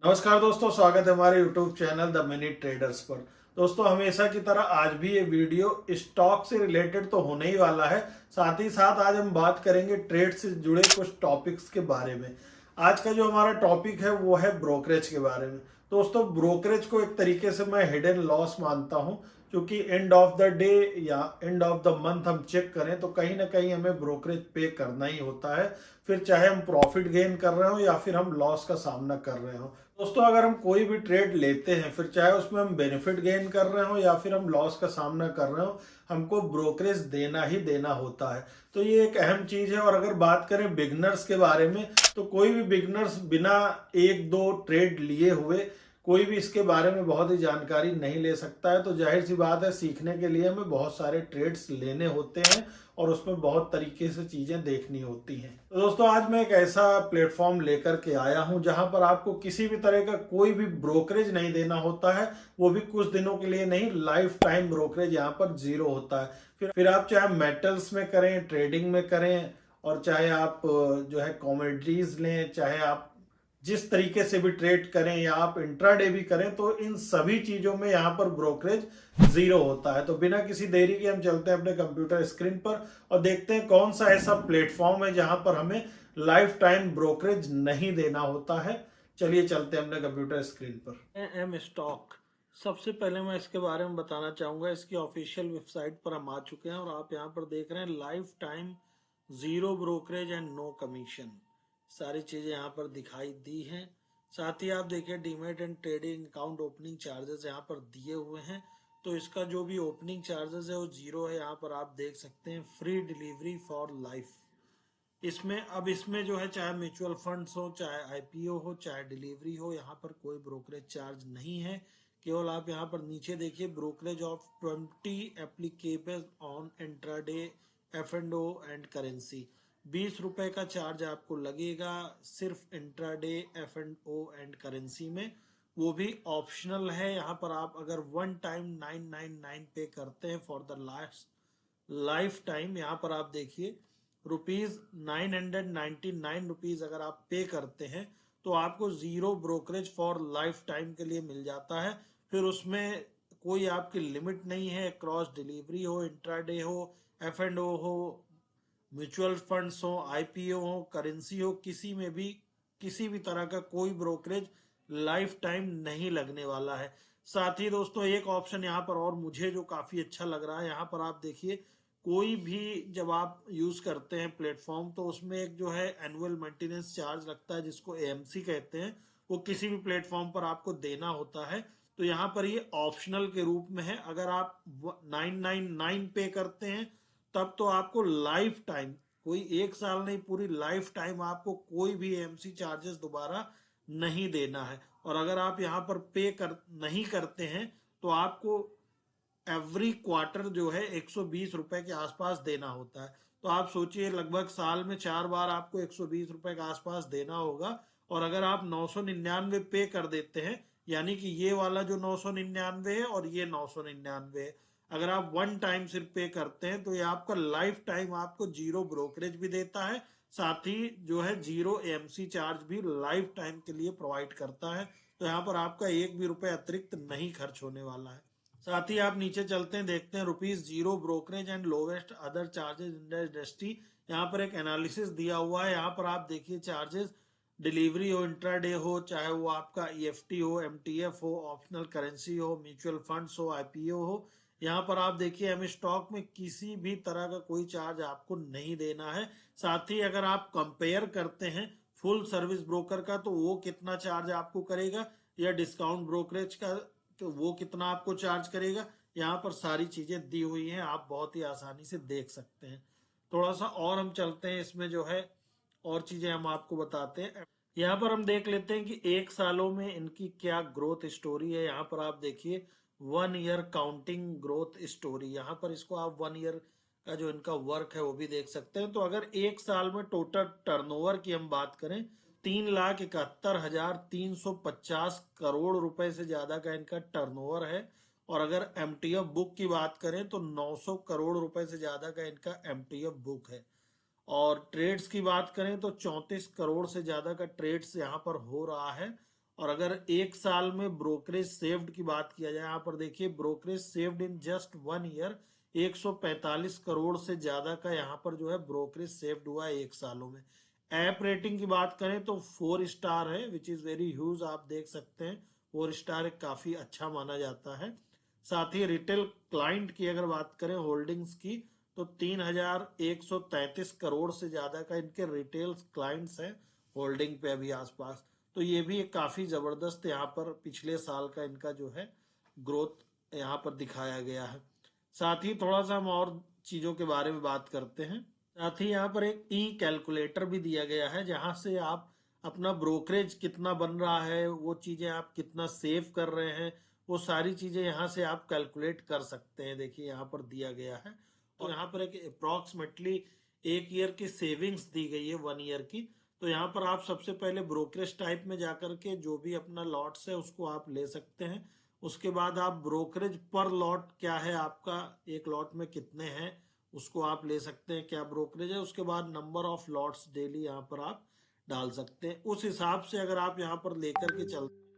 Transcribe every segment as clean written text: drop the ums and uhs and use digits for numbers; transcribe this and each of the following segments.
नमस्कार दोस्तों, स्वागत है हमारे YouTube channel the mini traders पर। दोस्तों, हमेशा की तरह आज भी ये वीडियो स्टॉक से रिलेटेड तो होने ही वाला है। साथ ही साथ आज हम बात करेंगे ट्रेड से जुड़े कुछ टॉपिक्स के बारे में। आज का जो हमारा टॉपिक है वो है ब्रोकरेज के बारे में। दोस्तों, ब्रोकरेज को एक तरीके से मैं हिडन लॉस मानता हूँ, क्योंकि एंड ऑफ द डे या एंड ऑफ द मंथ हम चेक करें तो कहीं ना कहीं हमें ब्रोकरेज पे करना ही होता है, फिर चाहे हम प्रॉफिट गेन कर रहे हो या फिर हम लॉस का सामना कर रहे हो। दोस्तों, अगर हम कोई भी ट्रेड लेते हैं, फिर चाहे उसमें हम बेनिफिट गेन कर रहे हो या फिर हम लॉस का सामना कर रहे हो, हमको ब्रोकरेज देना ही देना होता है। तो ये एक अहम चीज है। और अगर बात करें बिगनर्स के बारे में, तो कोई भी बिगनर्स बिना एक दो ट्रेड लिए हुए कोई भी इसके बारे में बहुत ही जानकारी नहीं ले सकता है। तो जाहिर सी बात है, सीखने के लिए हमें बहुत सारे ट्रेड्स लेने होते हैं और उसमें बहुत तरीके से चीजें देखनी होती हैं। तो दोस्तों, आज मैं एक ऐसा प्लेटफॉर्म लेकर के आया हूं जहां पर आपको किसी भी तरह का कोई भी ब्रोकरेज नहीं देना होता है, वो भी कुछ दिनों के लिए नहीं। लाइफ टाइम ब्रोकरेज यहाँ पर जीरो होता है। फिर आप चाहे मेटल्स में करें, ट्रेडिंग में करें, और चाहे आप जो है कॉमोडिटीज लें, चाहे आप जिस तरीके से भी ट्रेड करें या आप इंट्राडे भी करें, तो इन सभी चीजों में यहाँ पर ब्रोकरेज जीरो होता है। तो बिना किसी देरी के हम चलते हैं अपने कंप्यूटर स्क्रीन पर और देखते हैं कौन सा ऐसा प्लेटफॉर्म है जहां पर हमें लाइफ टाइम ब्रोकरेज नहीं देना होता है। चलिए चलते हैं अपने कंप्यूटर स्क्रीन पर। एम स्टॉक, सबसे पहले मैं इसके बारे में बताना चाहूंगा। इसकी ऑफिशियल वेबसाइट पर हम आ चुके हैं और आप यहाँ पर देख रहे हैं lifetime zero brokerage and no commission. सारी चीजें यहाँ पर दिखाई दी हैं। साथ ही आप देखिए demat and trading account opening charges यहाँ पर दिए हुए हैं। तो इसका जो भी ओपनिंग चार्जेस है वो जीरो है। यहाँ पर आप देख सकते हैं फ्री डिलीवरी फॉर लाइफ। इसमें जो है, चाहे म्यूचुअल फंड्स हो, चाहे आईपीओ हो, चाहे डिलीवरी हो, यहाँ पर कोई ब्रोकरेज चार्ज नहीं है। केवल आप यहाँ पर नीचे देखिए, brokerage of 20 applicable on intraday F and O and currency. 20 रुपए का चार्ज आपको लगेगा सिर्फ intraday F and O and currency में। वो भी ऑप्शनल है। यहाँ पर आप अगर वन टाइम 999 पे करते हैं for the last life time, यहाँ पर आप देखिए ₹999 अगर आप पे करते हैं तो आपको zero brokerage for life time के लिए मिल जाता है। फिर उसमें कोई आपकी लिमिट नहीं है। क्रॉस डिलीवरी हो, इंट्राडे हो, एफ एंड ओ हो, म्यूचुअल फंड्स हो, आईपीओ हो, करेंसी हो, किसी भी तरह का कोई ब्रोकरेज लाइफ टाइम नहीं लगने वाला है। साथ ही दोस्तों, एक ऑप्शन यहाँ पर और मुझे जो काफी अच्छा लग रहा है, यहाँ पर आप देखिए, कोई भी जब आप यूज करते हैं प्लेटफॉर्म, तो उसमें एक जो है एनुअल मेंटेनेंस चार्ज लगता है जिसको एएमसी कहते हैं। वो किसी भी प्लेटफॉर्म पर आपको देना होता है। तो यहाँ पर ये ऑप्शनल के रूप में है। अगर आप 999 पे करते हैं तब तो आपको लाइफ टाइम, कोई एक साल नहीं, पूरी लाइफ टाइम आपको कोई भी एएमसी चार्जेस दोबारा नहीं देना है। और अगर आप यहाँ पर नहीं करते हैं तो आपको एवरी क्वार्टर जो है 120 रुपए के आसपास देना होता है। तो आप सोचिए, लगभग साल में 4 बार आपको 120 रुपए के आसपास देना होगा। और अगर आप 999 पे कर देते हैं, यानी कि ये वाला जो 999 है और ये 999 है, अगर आप वन टाइम सिर्फ पे करते हैं तो ये आपका लाइफ टाइम आपको जीरो ब्रोकरेज भी देता है। साथ ही जो है जीरो एमसी चार्ज भी लाइफ टाइम के लिए प्रोवाइड करता है। तो यहाँ पर आपका एक भी रुपए अतिरिक्त नहीं खर्च होने वाला है। साथ ही आप नीचे चलते हैं, देखते हैं ₹0 brokerage and lowest other charges in the industry. यहाँ पर एक एनालिसिस दिया हुआ है। यहाँ पर आप देखिए चार्जेस, डिलीवरी हो, इंट्राडे हो, चाहे वो आपका ईएफटी हो, एमटीएफ हो, ऑप्शनल करेंसी हो, म्यूचुअल फंड्स हो, आईपीओ हो, यहाँ पर आप देखिए एम स्टॉक में किसी भी तरह का कोई चार्ज आपको नहीं देना है। साथ ही अगर आप कंपेयर करते हैं फुल सर्विस ब्रोकर का, तो वो कितना चार्ज आपको करेगा, या डिस्काउंट ब्रोकरेज का तो वो कितना आपको चार्ज करेगा, यहाँ पर सारी चीजें दी हुई हैं। आप बहुत ही आसानी से देख सकते हैं। थोड़ा सा और हम चलते हैं, इसमें जो है और चीजें हम आपको बताते हैं। यहाँ पर हम देख लेते हैं कि एक सालों में इनकी क्या ग्रोथ स्टोरी है। यहाँ पर आप देखिए 1 ईयर काउंटिंग ग्रोथ स्टोरी। यहाँ पर इसको आप 1 ईयर का जो इनका वर्क है वो भी देख सकते हैं। तो अगर एक साल में टोटल टर्नओवर की हम बात करें, 3,71,350 करोड़ रुपए से ज्यादा का इनका टर्नओवर है। और अगर एमटीएफ बुक की बात करें तो 900 करोड़ रुपए से ज्यादा का इनका एमटीएफ बुक है। और ट्रेड्स की बात करें तो 34 करोड़ से ज्यादा का ट्रेड्स यहाँ पर हो रहा है। और अगर एक साल में ब्रोकरेज सेव्ड की बात किया जाए, यहाँ पर देखिए brokerage saved in just 1 year 145 crore से ज्यादा का यहाँ पर जो है ब्रोकरेज सेव्ड हुआ है एक सालों में। ऐप रेटिंग की बात करें तो 4 स्टार है, विच इज वेरी ह्यूज। आप देख सकते हैं 4 स्टार एक काफी अच्छा माना जाता है। साथ ही रिटेल क्लाइंट की अगर बात करें होल्डिंग्स की, तो 3133 करोड़ से ज्यादा का इनके रिटेल क्लाइंट्स हैं होल्डिंग पे अभी आसपास। तो ये भी एक काफी जबरदस्त यहाँ पर पिछले साल का इनका जो है ग्रोथ यहाँ पर दिखाया गया है। साथ ही थोड़ा सा हम और चीजों के बारे में बात करते हैं। साथ ही यहाँ पर एक ई कैलकुलेटर भी दिया गया है, जहां से आप अपना ब्रोकरेज कितना बन रहा है, वो चीजें आप कितना सेव कर रहे हैं, वो सारी चीजें यहाँ से आप कैलकुलेट कर सकते हैं। देखिए यहाँ पर दिया गया है। और यहाँ पर एक अप्रोक्सीमेटली 1 ईयर की सेविंग्स दी गई है 1 ईयर की। तो यहाँ पर आप सबसे पहले ब्रोकरेज टाइप में जाकर के जो भी अपना लॉट्स है उसको आप ले सकते हैं। उसके बाद आप ब्रोकरेज पर लॉट क्या है आपका, एक लॉट में कितने हैं उसको आप ले सकते हैं, क्या ब्रोकरेज है। उसके बाद नंबर ऑफ लॉट्स डेली यहाँ पर आप डाल सकते हैं। उस हिसाब से अगर आप यहाँ पर लेकर के चलते हैं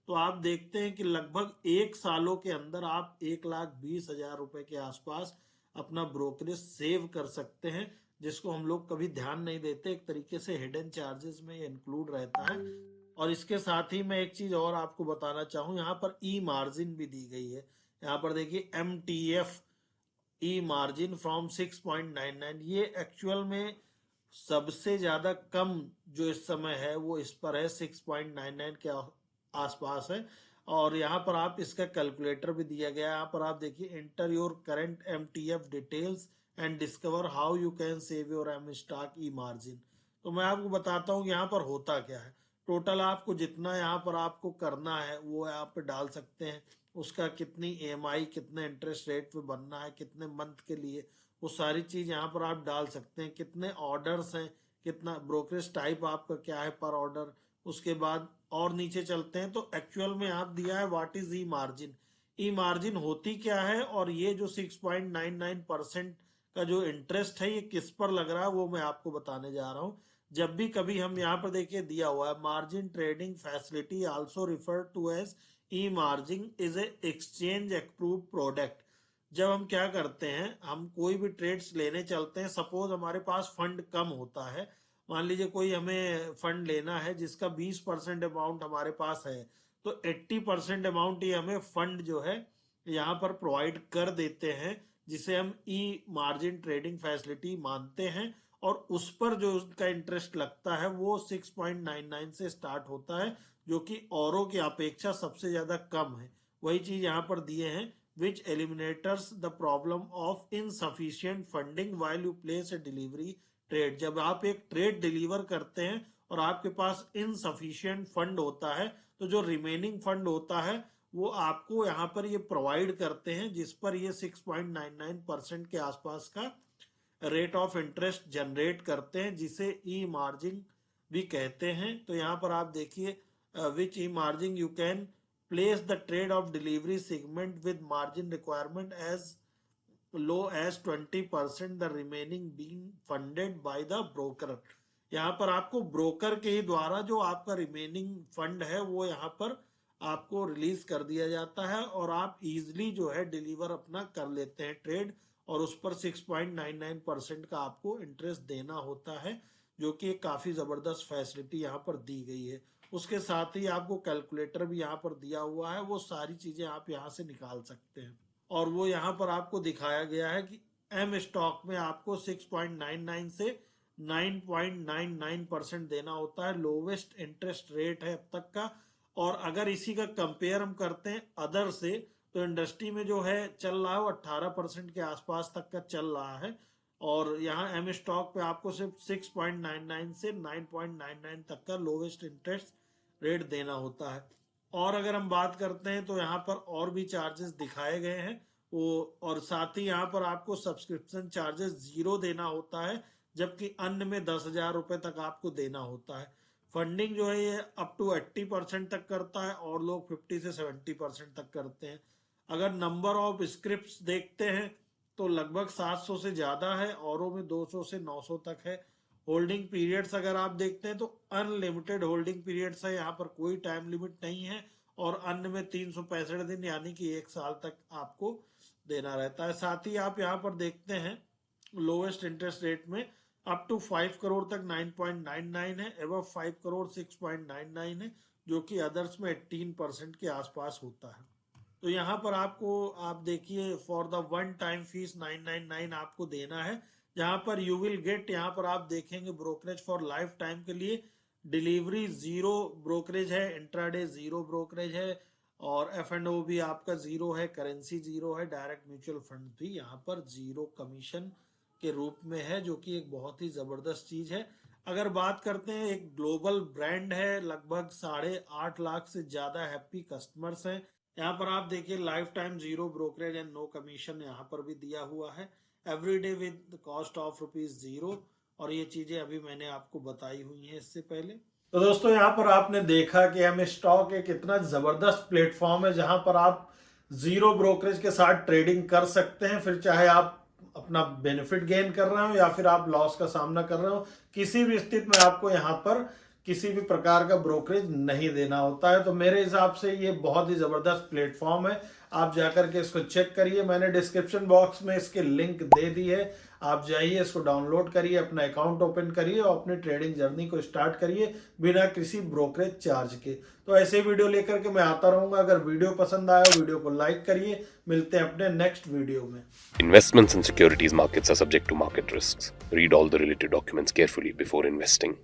तो आप देखते हैं कि लगभग 1 सालों के अंदर आप 1,20,000 रुपए के आसपास अपना ब्रोकरेज सेव कर सकते हैं, जिसको हम लोग कभी ध्यान नहीं देते। एक तरीके से हिडन चार्जेस में ये इंक्लूड रहता है। और इसके साथ ही मैं एक चीज और आपको बताना चाहूँ, यहाँ पर ई मार्जिन भी दी गई है। यहाँ पर देखिए MTF ई मार्जिन फ्रॉम 6.99, ये एक्चुअल में सबसे ज्यादा कम जो इस समय है वो इस पर है, 6.99 के आसपास है। और यहाँ पर आप इसका कैलकुलेटर भी दिया गया है। यहाँ पर आप देखिए enter your current MTF details and discover how you can save your M stock e margin. तो मैं आपको बताता हूँ यहाँ पर होता क्या है। टोटल आपको जितना यहाँ पर आपको करना है वो आप डाल सकते हैं, उसका कितनी EMI, कितने इंटरेस्ट रेट पे बनना है, कितने मंथ के लिए, वो सारी चीज यहाँ पर आप डाल सकते हैं। कितने ऑर्डर्स हैं, कितना ब्रोकरेज टाइप आपका क्या है पर ऑर्डर। उसके बाद और नीचे चलते हैं तो एक्चुअल में आप दिया है what is E margin. E margin होती क्या है, और ये जो 6.99% का जो इंटरेस्ट है ये किस पर लग रहा है वो मैं आपको बताने जा रहा हूँ। जब भी कभी हम यहाँ पर देखिए दिया हुआ है margin trading facility also refer to as e margin is a exchange approve product. जब हम क्या करते हैं, हम कोई भी ट्रेड्स लेने चलते हैं, सपोज हमारे पास फंड कम होता है, मान लीजिए कोई हमें फंड लेना है जिसका 20% अमाउंट हमारे पास है, तो 80% अमाउंट ये हमें फंड जो है यहाँ पर प्रोवाइड कर देते हैं, जिसे हम ई मार्जिन ट्रेडिंग फैसिलिटी मानते हैं। और उस पर जो उसका इंटरेस्ट लगता है वो 6.99 से स्टार्ट होता है, जो कि औरों की अपेक्षा सबसे ज्यादा कम है। वही चीज यहाँ पर दिए हैं, which eliminators the problem of insufficient funding while you place a delivery trade. जब आप एक ट्रेड डिलीवर करते हैं और आपके पास इनसफिशियंट फंड होता है, तो जो रिमेनिंग फंड होता है वो आपको यहाँ पर ये प्रोवाइड करते हैं, जिस पर ये 6.99% के आसपास का रेट ऑफ इंटरेस्ट जनरेट करते हैं, जिसे ई मार्जिन भी कहते हैं। तो यहाँ पर आप देखिए which E margin you can place the trade of delivery segment with margin requirement as low as 20%, the remaining being funded by the broker. यहाँ पर आपको ब्रोकर के ही द्वारा जो आपका रिमेनिंग फंड है वो यहाँ पर आपको रिलीज कर दिया जाता है, और आप इजिली जो है डिलीवर अपना कर लेते हैं ट्रेड, और उस पर 6.99% का आपको इंटरेस्ट देना होता है, जो कि एक काफी जबरदस्त फैसिलिटी यहाँ पर दी गई है। उसके साथ ही आपको कैलकुलेटर भी यहाँ पर दिया हुआ है, वो सारी चीजें आप यहाँ से निकाल सकते हैं। और वो यहाँ पर आपको दिखाया गया है कि एम स्टॉक में आपको 6.99 से 9.99% देना होता है, लोवेस्ट इंटरेस्ट रेट है अब तक का। और अगर इसी का कंपेयर हम करते हैं अदर से, तो इंडस्ट्री में जो है चल रहा है वो 18% के आसपास तक का चल रहा है, और यहाँ एम स्टॉक पे आपको सिर्फ 6.99 से 9.99 तक का लोवेस्ट इंटरेस्ट रेट देना होता है। और अगर हम बात करते हैं तो यहाँ पर और भी चार्जेस दिखाए गए हैं वो, और साथ ही यहाँ पर आपको सब्सक्रिप्शन चार्जेस 0 देना होता है, जबकि अन्य में 10,000 रुपए तक आपको देना होता है। फंडिंग जो है ये अप टू 80% तक करता है, और लोग 50 से 70% तक करते हैं। अगर नंबर ऑफ स्क्रिप्ट्स देखते हैं तो लगभग 700 से ज्यादा है, औरों में 200 से 900 तक है। होल्डिंग पीरियड्स अगर आप देखते हैं तो अनलिमिटेड होल्डिंग पीरियड्स है, यहाँ पर कोई टाइम लिमिट नहीं है, और अन्य में 365 दिन यानी कि 1 साल तक आपको देना रहता है। साथ ही आप यहाँ पर देखते हैं लोएस्ट इंटरेस्ट रेट में अप टू 5 करोड़ तक 9.99 है, एवं 5 करोड़ 6.99 है, जो कि अदर्स में 18% के आसपास होता है। तो यहाँ पर आपको आप देखिए for the one time fees 999 आपको देना है, जहाँ पर यू विल गेट, यहाँ पर आप देखेंगे ब्रोकरेज फॉर लाइफ टाइम के लिए डिलीवरी जीरो ब्रोकरेज है, इंट्राडे जीरो ब्रोकरेज है, और F&O भी आपका जीरो है, करेंसी जीरो है, डायरेक्ट म्यूचुअल फंड भी यहाँ पर जीरो कमीशन के रूप में है, जो कि एक बहुत ही जबरदस्त चीज है। अगर बात करते हैं, एक ग्लोबल ब्रांड है, लगभग 8.5 लाख से ज्यादा हैप्पी कस्टमर्स हैं। यहाँ पर आप देखिए lifetime zero brokerage and no commission यहाँ पर भी दिया हुआ है, एवरीडे विद कॉस्ट ऑफ ₹0, और ये चीजें अभी मैंने आपको बताई हुई हैं इससे पहले। तो दोस्तों यहाँ पर आपने देखा कि हमें स्टॉक एक इतना जबरदस्त प्लेटफॉर्म है जहां पर आप जीरो ब्रोकरेज के साथ ट्रेडिंग कर सकते हैं, फिर चाहे आप अपना बेनिफिट गेन कर रहे हो या फिर आप लॉस का सामना कर रहे हो, किसी भी स्थिति में आपको यहाँ पर किसी भी प्रकार का ब्रोकरेज नहीं देना होता है। तो मेरे हिसाब से ये बहुत ही जबरदस्त प्लेटफॉर्म है, आप जाकर के इसको चेक करिए, मैंने डिस्क्रिप्शन बॉक्स में इसके लिंक दे दी है, आप जाइए इसको डाउनलोड करिए, अपना अकाउंट ओपन करिए और अपनी ट्रेडिंग जर्नी को स्टार्ट करिए बिना किसी ब्रोकरेज चार्ज के। तो ऐसे वीडियो लेकर के मैं आता रहूंगा। अगर वीडियो पसंद आया वीडियो को लाइक करिए, मिलते हैं अपने नेक्स्ट वीडियो में। Investments in securities markets are subject to market risks. Read all the related documents carefully before investing.